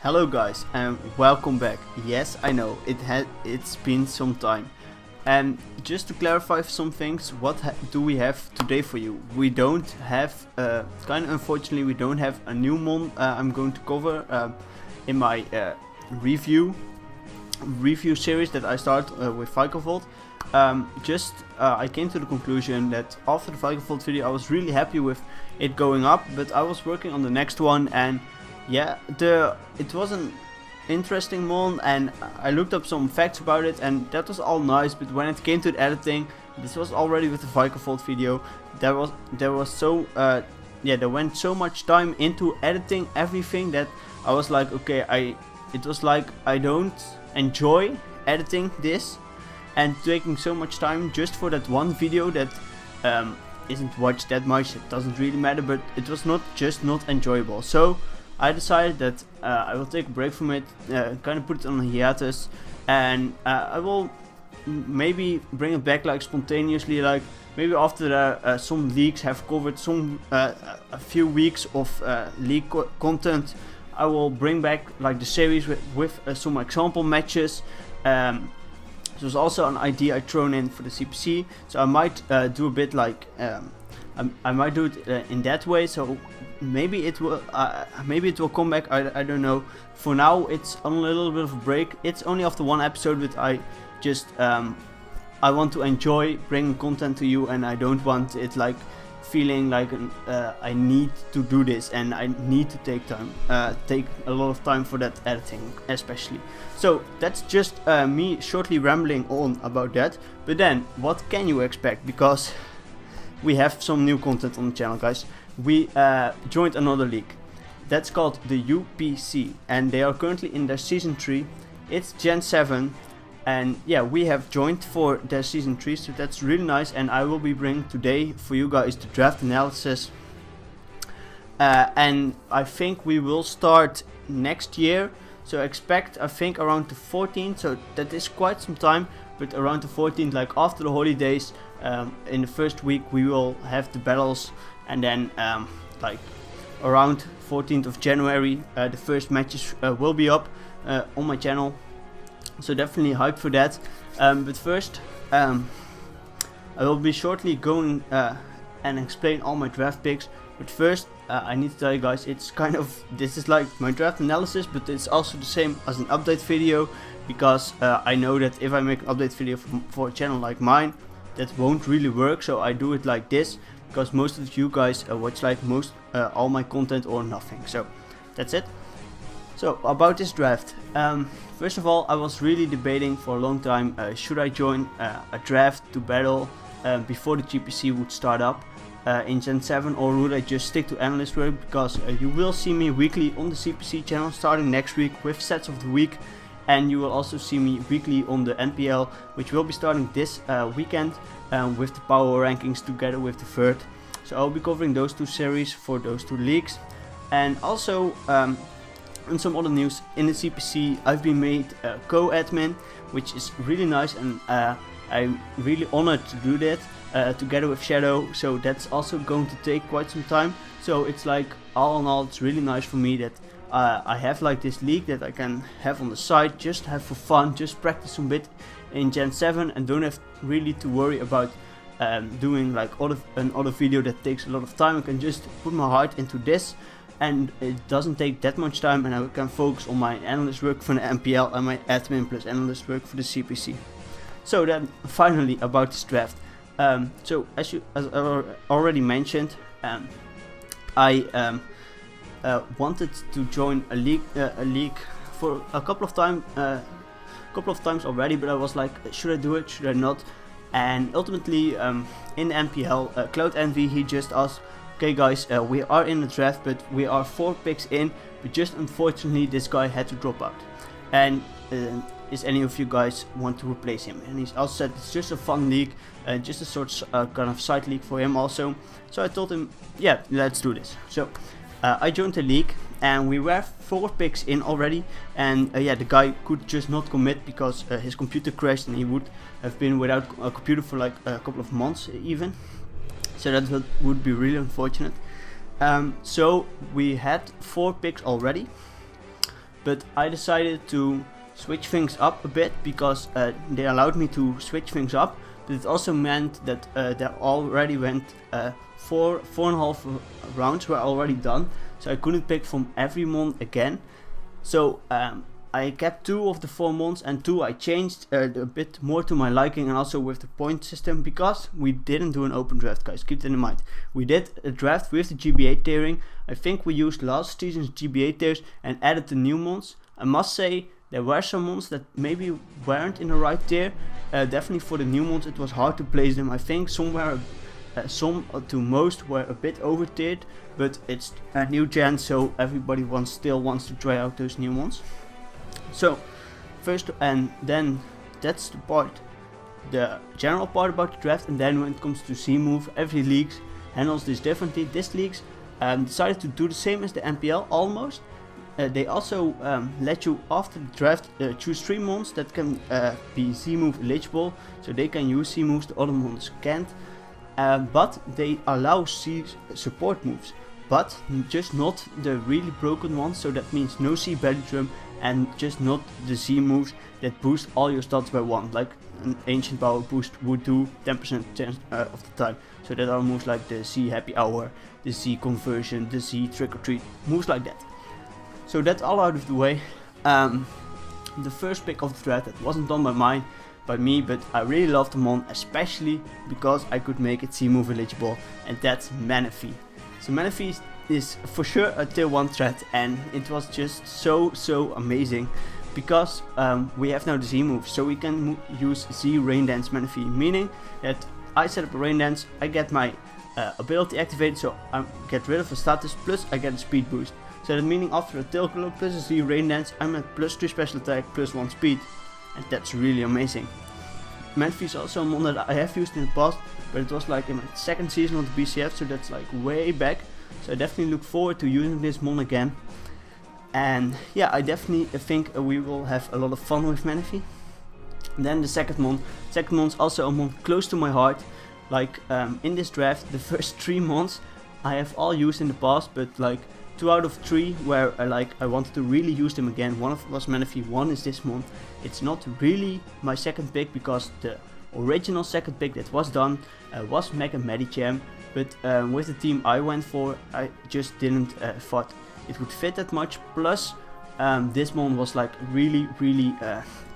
Hello guys and welcome back. Yes, I know it's been some time. And just to clarify some things, what do we have today for you? We don't have, kind of unfortunately, we don't have a new mon I'm going to cover in my review series that I start with Vikavolt. I came to the conclusion that after the Vikavolt video I was really happy with it going up, but I was working on the next one, and yeah, it was an interesting one, and I looked up some facts about it, and that was all nice. But when it came to the editing, this was already with the Vikavolt video. There went so much time into editing everything that I was like, okay, it was like I don't enjoy editing this and taking so much time just for that one video that isn't watched that much. It doesn't really matter, but it was not enjoyable. So I decided that I will take a break from it, kind of put it on a hiatus, and I will maybe bring it back like spontaneously, like maybe after some leaks have covered a few weeks of leak content. I will bring back like the series with some example matches. This was also an idea I thrown in for the CPC, so I might do a bit like I might do it in that way. So maybe it will come back. I don't know. For now, it's on a little bit of a break. It's only after one episode, but I just I want to enjoy bringing content to you, and I don't want it like feeling like I need to do this and I need to take a lot of time for that editing especially. So that's just me shortly rambling on about that. But then what can you expect, because we have some new content on the channel, guys. We joined another league that's called the UPC, and they are currently in their season 3. It's Gen 7, and yeah, we have joined for their season 3, so that's really nice. And I will be bringing today for you guys the draft analysis, and I think we will start next year. So expect, I think, around the 14th, so that is quite some time, but around the 14th, like after the holidays, in the first week we will have the battles, and then like around 14th of January the first matches will be up on my channel, so definitely hyped for that. But first I will be shortly going and explain all my draft picks. But first I need to tell you guys, it's kind of, this is like my draft analysis, but it's also the same as an update video, because I know that if I make an update video for a channel like mine, that won't really work. So I do it like this, because most of you guys watch like all my content or nothing. So that's it. So about this draft, first of all, I was really debating for a long time, should I join a draft to battle before the GPC would start up in Gen 7, or would I just stick to analyst work, because you will see me weekly on the CPC channel starting next week with sets of the week, and you will also see me weekly on the NPL, which will be starting this weekend with the power rankings together with Dewford. So I'll be covering those two series for those two leagues. And also in some other news, in the CPC I've been made co-admin, which is really nice, and I'm really honored to do that together with Shadow. So that's also going to take quite some time. So it's like, all in all, it's really nice for me that I have like this league that I can have on the side, just have for fun, just practice a bit in Gen 7, and don't have really to worry about doing like another video that takes a lot of time. I can just put my heart into this, and it doesn't take that much time, and I can focus on my analyst work for the NPL and my admin plus analyst work for the CPC. So then finally about this draft. So as I already mentioned, I wanted to join a league for a couple of times already, but I was like, should I do it, should I not? And ultimately in the NPL, Cloud Envy, he just asked, okay guys, we are in the draft, but we are 4 picks in, but just unfortunately this guy had to drop out, and is any of you guys want to replace him? And he also said it's just a fun league, just a sort of kind of side league for him also. So I told him, yeah, let's do this. So I joined the league, and we were 4 picks in already, and yeah, the guy could just not commit because his computer crashed, and he would have been without a computer for like a couple of months even. So that would be really unfortunate. So we had 4 picks already, but I decided to switch things up a bit because they allowed me to switch things up, but it also meant that there already went 4.5 rounds were already done, so I couldn't pick from every mon again. So I kept 2 of the 4 mons, and 2 I changed a bit more to my liking, and also with the point system, because we didn't do an open draft, guys. Keep that in mind. We did a draft with the GBA tiering. I think we used last season's GBA tiers and added the new mons. I must say there were some mons that maybe weren't in the right tier. Definitely for the new mons it was hard to place them. I think some to most were a bit over tiered, but it's a new gen, so everybody still wants to try out those new ones. So first, and then that's the general part about the draft, and then when it comes to C move, every league handles this differently. This league decided to do the same as the NPL almost. They also let you after the draft choose 3 mons that can be C move eligible, so they can use C moves, the other mons can't. But they allow C support moves, but just not the really broken ones, so that means no C belly drum, and just not the C moves that boost all your stats by 1, like an ancient power boost would do 10% chance of the time. So that are moves like the C happy hour, the C conversion, the C trick or treat, moves like that. So that's all out of the way. The first pick of the draft, that wasn't done by me, but I really loved the mon, especially because I could make it C move eligible, and that's Manaphy. So Manaphy is for sure a tier 1 threat, and it was just so amazing because we have now the Z move, so we can use Z Rain Dance Manaphy, meaning that I set up a Rain Dance, I get my ability activated, so I get rid of a status, plus I get a speed boost. So that meaning after a tail glow plus a Z Rain Dance, I'm at +3 special attack, +1 speed, and that's really amazing. Manaphy is also a mon that I have used in the past, but it was like in my 2nd season of the BCF, so that's like way back. So I definitely look forward to using this mon again. And yeah, I definitely think we will have a lot of fun with Manaphy. Then the second mon is also a mon close to my heart. Like in this draft, the first 3 mons I have all used in the past, but like 2 out of 3 where I wanted to really use them again. One was Manaphy, one is this mon. It's not really my second pick because the original second pick that was done was Mega Medicham, but with the team I went for, I just didn't thought it would fit that much. Plus this mon was like really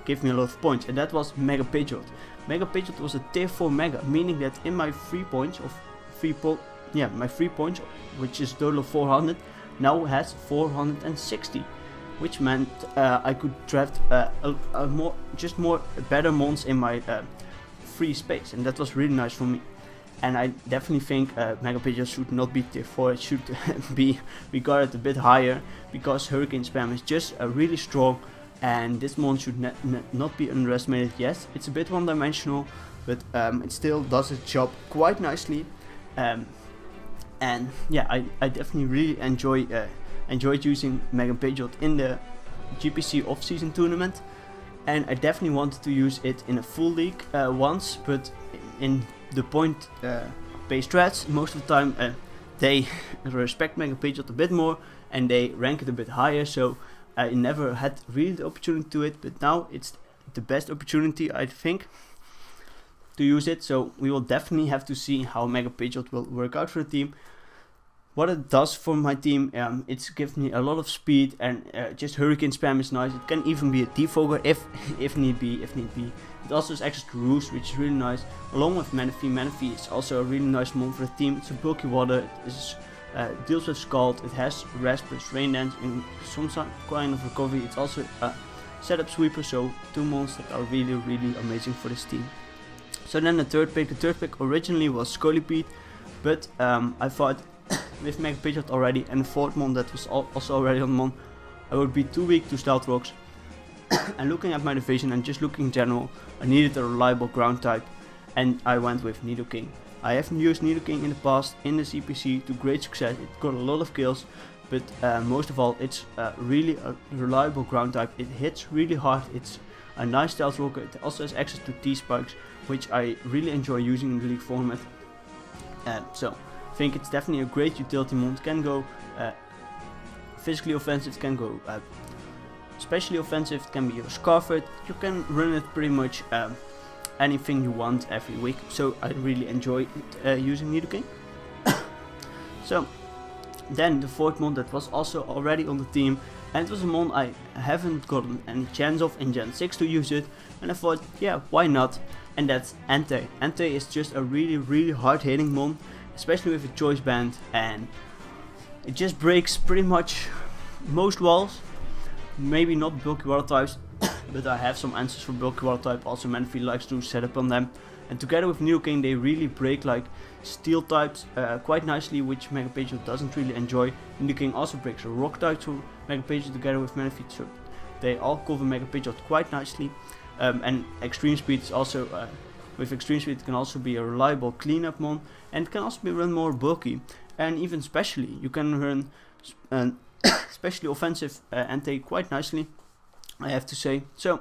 gave me a lot of points, and that was Mega Pidgeot. Mega Pidgeot was a tier 4 Mega, meaning that in my 3 points, my 3 points, which is a total of 400, now has 460, which meant I could draft better mons in my free space, and that was really nice for me. And I definitely think Mega Pidgeot should not be tier 4, it should be regarded a bit higher, because Hurricane Spam is just really strong, and this mon should not be underestimated. Yes, it's a bit one-dimensional, but it still does its job quite nicely. And yeah, I definitely really enjoyed using Mega Pidgeot in the GPC off-season tournament, and I definitely wanted to use it in a full league once, but in the point based threads, most of the time they respect Mega Pidgeot a bit more and they rank it a bit higher, so I never had really the opportunity to it, but now it's the best opportunity, I think, to use it. So we will definitely have to see how Mega Pidgeot will work out for the team. What it does for my team, it gives me a lot of speed, and just Hurricane Spam is nice. It can even be a Defogger if need be. It also has access to Roost, which is really nice, along with Manaphy. Manaphy is also a really nice mon for the team. It's a bulky water, it deals with Scald, it has Rest plus Rain Dance and some kind of recovery. It's also a setup sweeper, so 2 mons that are really amazing for this team. So then the third pick originally was Scolipede, but I thought with Mega Pidgeot already and the 4th mon that was also already on mon, I would be too weak to Stealth Rocks. And looking at my division and just looking in general, I needed a reliable ground type, and I went with Nidoking. I haven't used Nidoking in the past in the CPC to great success. It got a lot of kills, but most of all, it's really a reliable ground type. It hits really hard, it's a nice Stealth Rocker. It also has access to T-Spikes, which I really enjoy using in the league format. So I think it's definitely a great utility mon. It can go physically offensive, it can go especially offensive. It can be your Scarford. You can run it pretty much anything you want every week. So I really enjoy using Nidoking. So then the fourth mon that was also already on the team, and it was a mon I haven't gotten any chance of in Gen 6 to use it, and I thought, yeah, why not? And that's Entei. Entei is just a really hard hitting mon, especially with a choice band, and it just breaks pretty much most walls. Maybe not bulky water types, but I have some answers for bulky water type. Also Manaphy likes to set up on them, and together with Nidoking they really break like steel types quite nicely, which Mega Pidgeot doesn't really enjoy. Nidoking also breaks a rock type to Mega Pidgeot together with Manaphy, so they all cover Mega Pidgeot quite nicely. And extreme speed is also with extreme speed it can also be a reliable cleanup mon, and it can also be run more bulky, and even specially you can run especially offensive Entei quite nicely, I have to say, so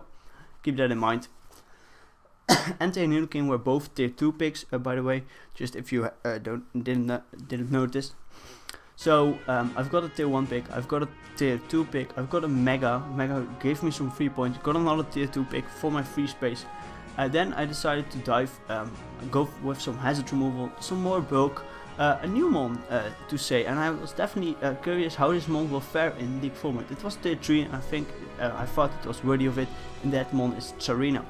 keep that in mind. Entei and Nidoking were both tier 2 picks, by the way, just if you didn't notice. So I've got a tier 1 pick, I've got a tier 2 pick, I've got a Mega gave me some free points, got another tier 2 pick for my free space. Then I decided to go with some hazard removal, some more bulk, a new mon to say, and I was definitely curious how this mon will fare in League format. It was tier 3 and I think I thought it was worthy of it, and that mon is Tsarina.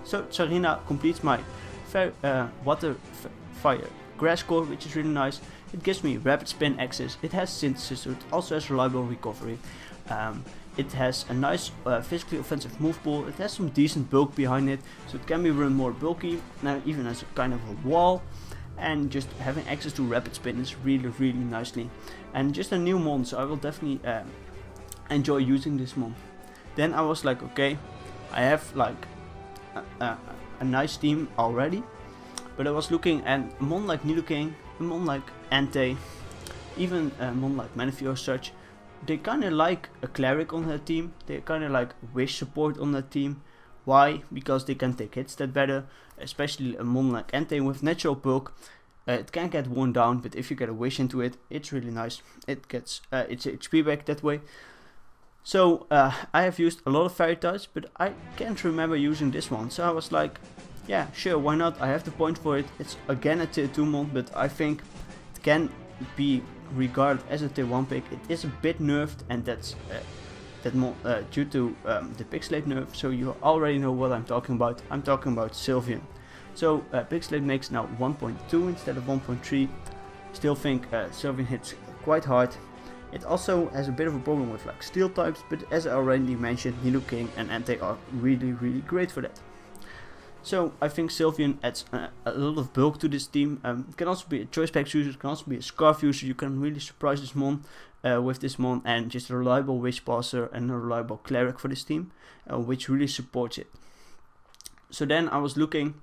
So Tsarina completes my water, fire, grass core, which is really nice. It gives me rapid spin access, it has synthesis, so it also has reliable recovery. It has a nice physically offensive move pool, it has some decent bulk behind it, so it can be run more bulky, even as a kind of a wall. And just having access to rapid spin is really nicely. And just a new mon, so I will definitely enjoy using this mon. Then I was like, okay, I have like a nice team already, but I was looking at a mon like Nidoking, a mon like Entei, even a mon like Manaphy or such. They kinda like a cleric on their team, they kinda like wish support on their team. Why? Because they can take hits that better, especially a mon like Entei with natural bulk. It can get worn down, but if you get a wish into it, it's really nice. It gets its HP back that way. So I have used a lot of fairy types, but I can't remember using this one. So I was like, yeah, sure, why not? I have the point for it. It's again a tier 2 mon, but I think it can be regarded as a tier 1 pick. It is a bit nerfed, and that's due to the Pixelate nerf, so you already know what I'm talking about. I'm talking about Sylveon. So Pixelate makes now 1.2 instead of 1.3. Still think Sylveon hits quite hard. It also has a bit of a problem with like steel types, but as I already mentioned, Nidoking and Entei are really great for that. So I think Sylveon adds a lot of bulk to this team. It can also be a choice packs user, it can also be a Scarf user. You can really surprise this mon with this mon, and just a reliable Wish Passer and a reliable Cleric for this team, which really supports it. So then I was looking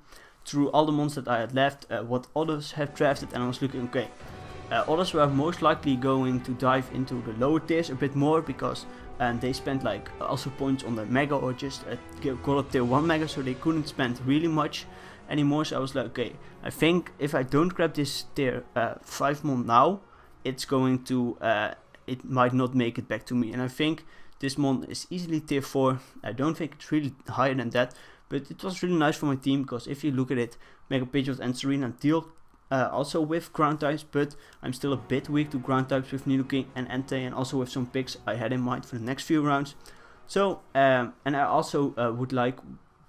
through all the mons that I had left, what others have drafted, and I was looking, okay, others were most likely going to dive into the lower tiers a bit more, because they spent like also points on the Mega or just got a tier 1 Mega, so they couldn't spend really much anymore. So I was like, okay, I think if I don't grab this tier 5 mon now, it's going to, it might not make it back to me. And I think this mon is easily tier 4, I don't think it's really higher than that, but it was really nice for my team, because if you look at it, Mega Pidgeot and Serena deal also with ground types, but I'm still a bit weak to ground types with Nidoking and Entei, and also with some picks I had in mind for the next few rounds. So, and I also would like,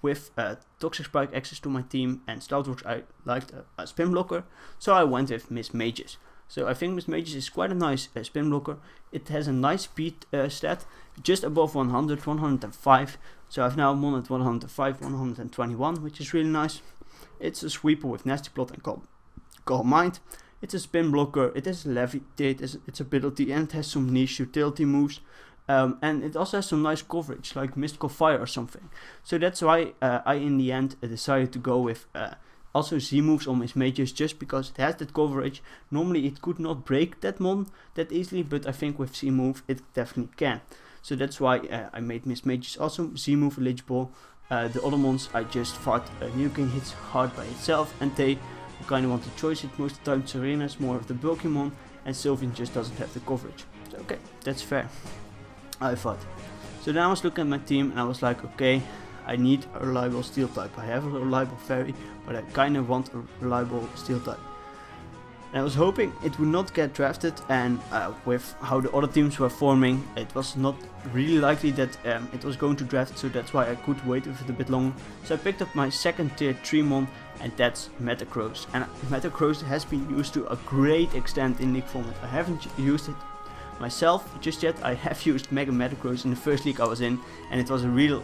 with Toxic Spike access to my team and Stoutworks, I liked a spin blocker, so I went with Miss Mages. So I think Miss Mages is quite a nice spin blocker. It has a nice speed stat, just above 100, 105. So I've now mon at 105, 121, which is really nice. It's a sweeper with Nasty Plot and Calm Mind. It's a spin blocker, it has Levitate, its ability, and it has some niche utility moves. And it also has some nice coverage, like Mystical Fire or something. So that's why I in the end decided to go with also Z moves on Miss Mages, just because it has that coverage. Normally it could not break that mon that easily, but I think with Z move it definitely can. So that's why I made Miss Mages also Z move eligible. The other mons I just thought Nidoking hits hard by itself, and they kind of want to choice it most of the time. Serena is more of the bulky mon, and Sylveon just doesn't have the coverage. So okay, that's fair, I thought. So then I was looking at my team and I was like, okay, I need a reliable steel type. I have a reliable fairy, but I kind of want a reliable steel type. And I was hoping it would not get drafted, and with how the other teams were forming, it was not really likely that it was going to draft, so that's why I could wait with it a bit longer. So I picked up my second tier 3 mon, and that's Metacross. And Metacross has been used to a great extent in league format. I haven't used it myself just yet. I have used Mega Metacross in the first league I was in, and it was a really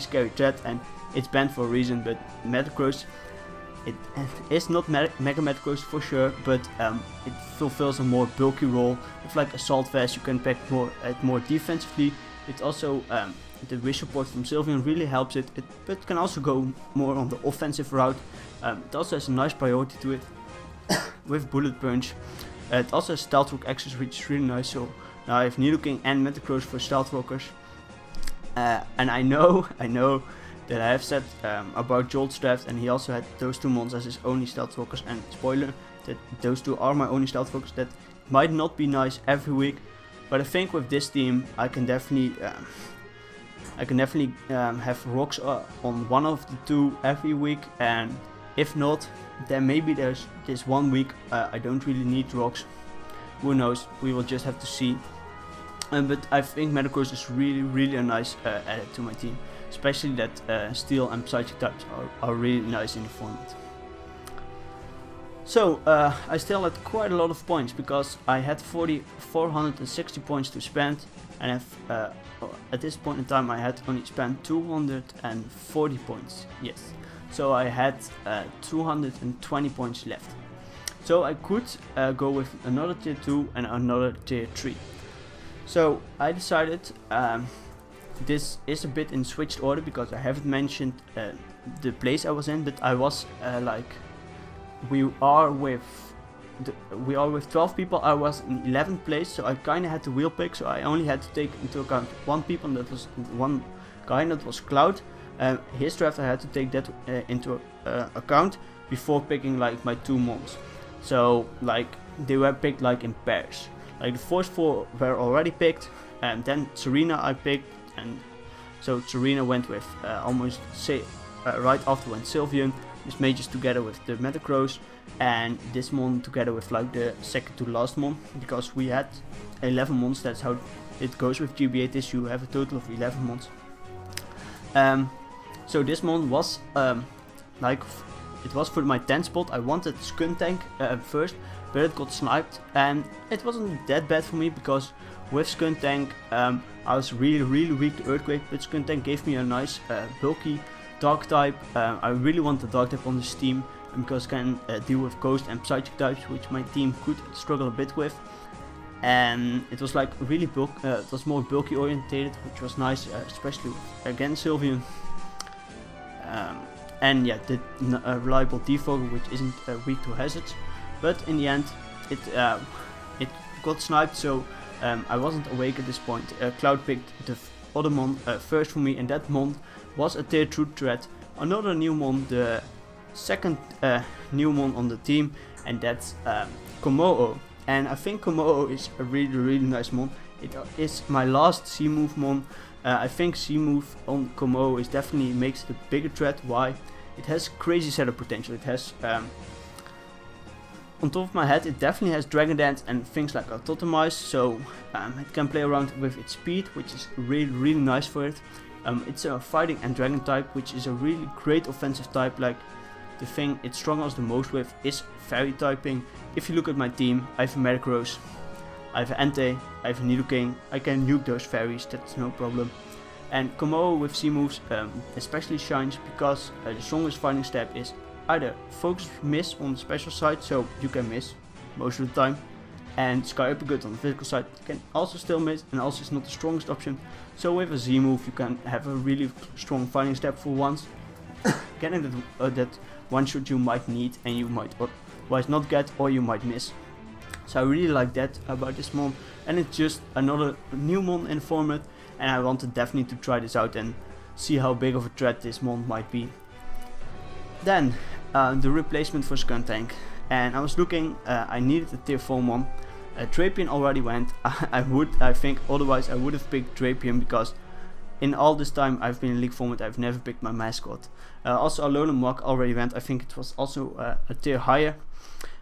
scary threat, and it's banned for a reason. But Metacross, it is not Mega Metacross for sure, but it fulfills a more bulky role. With like Assault Vest, you can pack more defensively. It also the wish support from Sylveon really helps it, but can also go more on the offensive route. It also has a nice priority to it with Bullet Punch. It also has Stealth Rock access, which is really nice. So now I have Nidoking and Metacross for Stealth Rockers. And I know that I have said about Jolt's draft, and he also had those 2 mons as his only Stealth Rockers, and spoiler, that those 2 are my only Stealth Rockers. That might not be nice every week, but I think with this team I can definitely have rocks on one of the 2 every week, and if not, then maybe there's this 1 week I don't really need rocks. Who knows, we will just have to see. But I think Metacross is really a nice add to my team, especially that Steel and Psychic types are really nice in the format. So I still had quite a lot of points, because I had 460 points to spend, and at this point in time I had only spent 240 points. Yes, so I had 220 points left. So I could go with another tier 2 and another tier 3. So I decided, this is a bit in switched order because I haven't mentioned the place I was in, but I was we are with 12 people. I was in 11th place, so I kind of had to wheel pick. So I only had to take into account one guy, that was Cloud. His draft I had to take that into account before picking like my 2 mons. So like they were picked like in pairs. Like the first 4 were already picked, and then Serena I picked, and so Serena went with right after went Sylveon. This Mages together with the Metacross, and this mon together with like the second to last mon, because we had 11 mons. That's how it goes with GBA. This you have a total of 11 mons. So this mon was it was for my 10th spot. I wanted Skuntank first, but it got sniped, and it wasn't that bad for me because with Skuntank I was really weak to Earthquake, but Skuntank gave me a nice bulky Dark type. I really want the Dark type on this team because I can deal with Ghost and Psychic types, which my team could struggle a bit with. And it was like really it was more bulky orientated, which was nice, especially against Sylveon. And yeah, the reliable Dewford, which isn't weak to hazards, but in the end it got sniped, so I wasn't awake at this point. Cloud picked the other mon first for me, and that mon was a tier 2 threat, another new mon, the second new mon on the team, and that's Kommo-o. And I think Kommo-o is a really nice mon. It is my last C-move mon. I think C-move on Kommo-o is definitely makes it a bigger threat. Why? It has crazy setup potential. It has, on top of my head, it definitely has Dragon Dance and things like Autotomize, so it can play around with its speed, which is really nice for it. It's a fighting and dragon type, which is a really great offensive type. Like the thing it struggles the most with is fairy typing. If you look at my team, I have a Metacross, I have an Entei, I have a Nidoking. I can nuke those fairies, that's no problem. And Kommo-o with C-moves especially shines because the strongest fighting step is either focus miss on the special side, so you can miss most of the time, and Sky Uppercut on the physical side can also still miss, and also is not the strongest option. So with a Z-move you can have a really strong fighting step for once, getting that one shot you might need and you might otherwise not get, or you might miss. So I really like that about this mon, and it's just another new mon in the format, and I wanted definitely to try this out and see how big of a threat this mon might be. Then the replacement for Skuntank, and I was looking, I needed a tier 4 mon, Drapion already went. I think otherwise I would have picked Drapion, because in all this time I've been in League format, I've never picked my mascot. Also Alolan Muk already went. I think it was also a tier higher.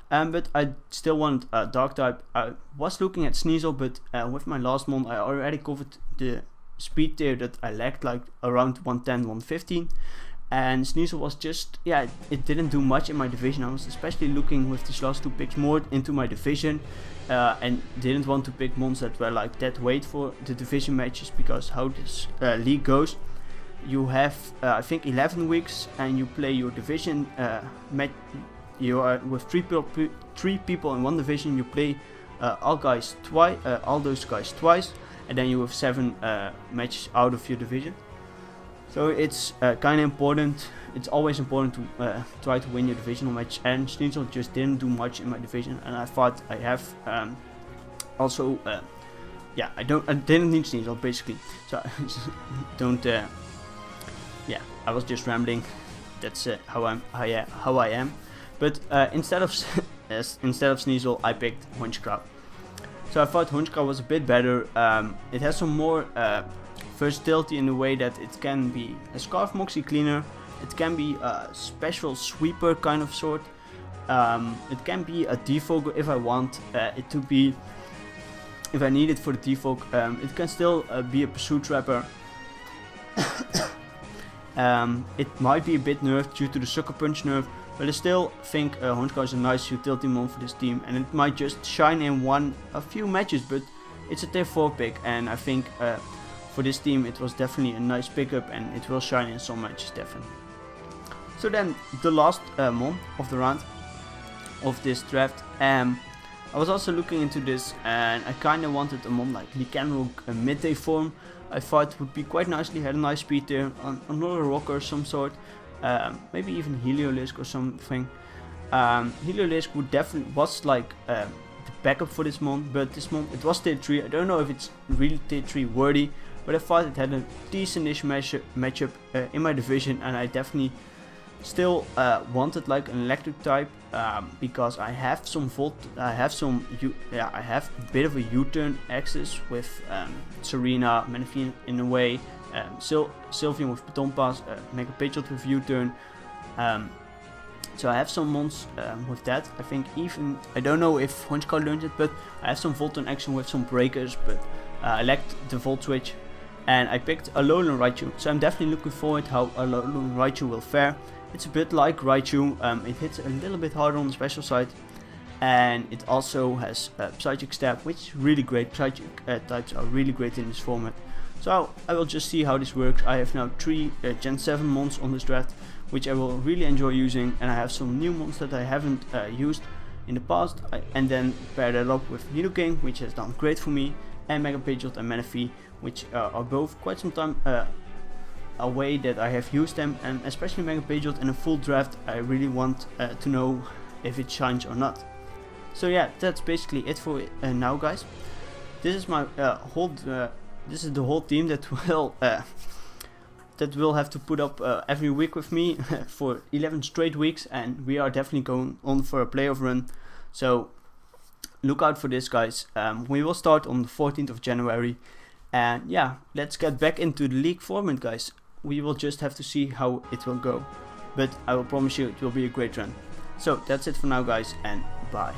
But I still want a dark type. I was looking at Sneasel, but with my last mon I already covered the speed tier that I lacked, like around 110, 115. And Sneasel was just, yeah, it didn't do much in my division. I was especially looking with these last 2 picks more into my division, and didn't want to pick mons that were like dead weight for the division matches, because how this league goes, you have I think 11 weeks and you play your division match. You are with 3 people in one division. You play all those guys twice, and then you have 7 matches out of your division. So it's kind of important. It's always important to try to win your divisional match, and Sneasel just didn't do much in my division, and I thought I have also yeah, I didn't need Sneasel basically. So don't yeah, I was just rambling. That's how I am. But instead of Sneasel, I picked Honchkrow. So I thought Honchkrow was a bit better. It has some more versatility in the way that it can be a Scarf Moxie Cleaner, it can be a special sweeper kind of sort, it can be a Defog if I want it to be, if I need it for the Defog. It can still be a Pursuit Trapper. It might be a bit nerfed due to the Sucker Punch nerf, but I still think Honchkrow is a nice utility mon for this team, and it might just shine in a few matches, but it's a tier 4 pick, and I think for this team it was definitely a nice pickup, and it will shine in some matches definitely. So then the last mon of the round of this draft, I was also looking into this, and I kind of wanted a mon like Lycanroc midday form. I thought it would be quite nicely, had a nice speed there, another rocker of some sort, maybe even Heliolisk or something. Heliolisk was like the backup for this mon, but this mon, it was tier 3. I don't know if it's really tier 3 worthy, but I thought it had a decent-ish matchup in my division, and I definitely still wanted like an electric type, because I have some I have a bit of a U-turn access with Serena, Manaphy in a way, Sylveon with Baton Pass, Mega Pidgeot with U-turn. So I have some mons with that. I think even, I don't know if Honchkrow learned it, but I have some Volt-on action with some breakers, but I lacked the Volt Switch, and I picked Alolan Raichu. So I'm definitely looking forward how Alolan Raichu will fare. It's a bit like Raichu, it hits a little bit harder on the special side, and it also has Psychic Stab, which is really great. Psychic types are really great in this format. So I will just see how this works. I have now 3 Gen 7 mons on this draft, which I will really enjoy using, and I have some new mons that I haven't used in the past, and then pair that up with Nidoking, which has done great for me, and Mega Pidgeot and Manaphy, which are both quite some time away that I have used them, and especially Mega Pidgeot in a full draft, I really want to know if it shines or not. So yeah, that's basically it for now, guys. This is my this is the whole team that will have to put up every week with me for 11 straight weeks, and we are definitely going on for a playoff run. So look out for this, guys. We will start on the 14th of January, and yeah, let's get back into the league format, guys. We will just have to see how it will go, but I will promise you it will be a great run. So that's it for now, guys, and bye.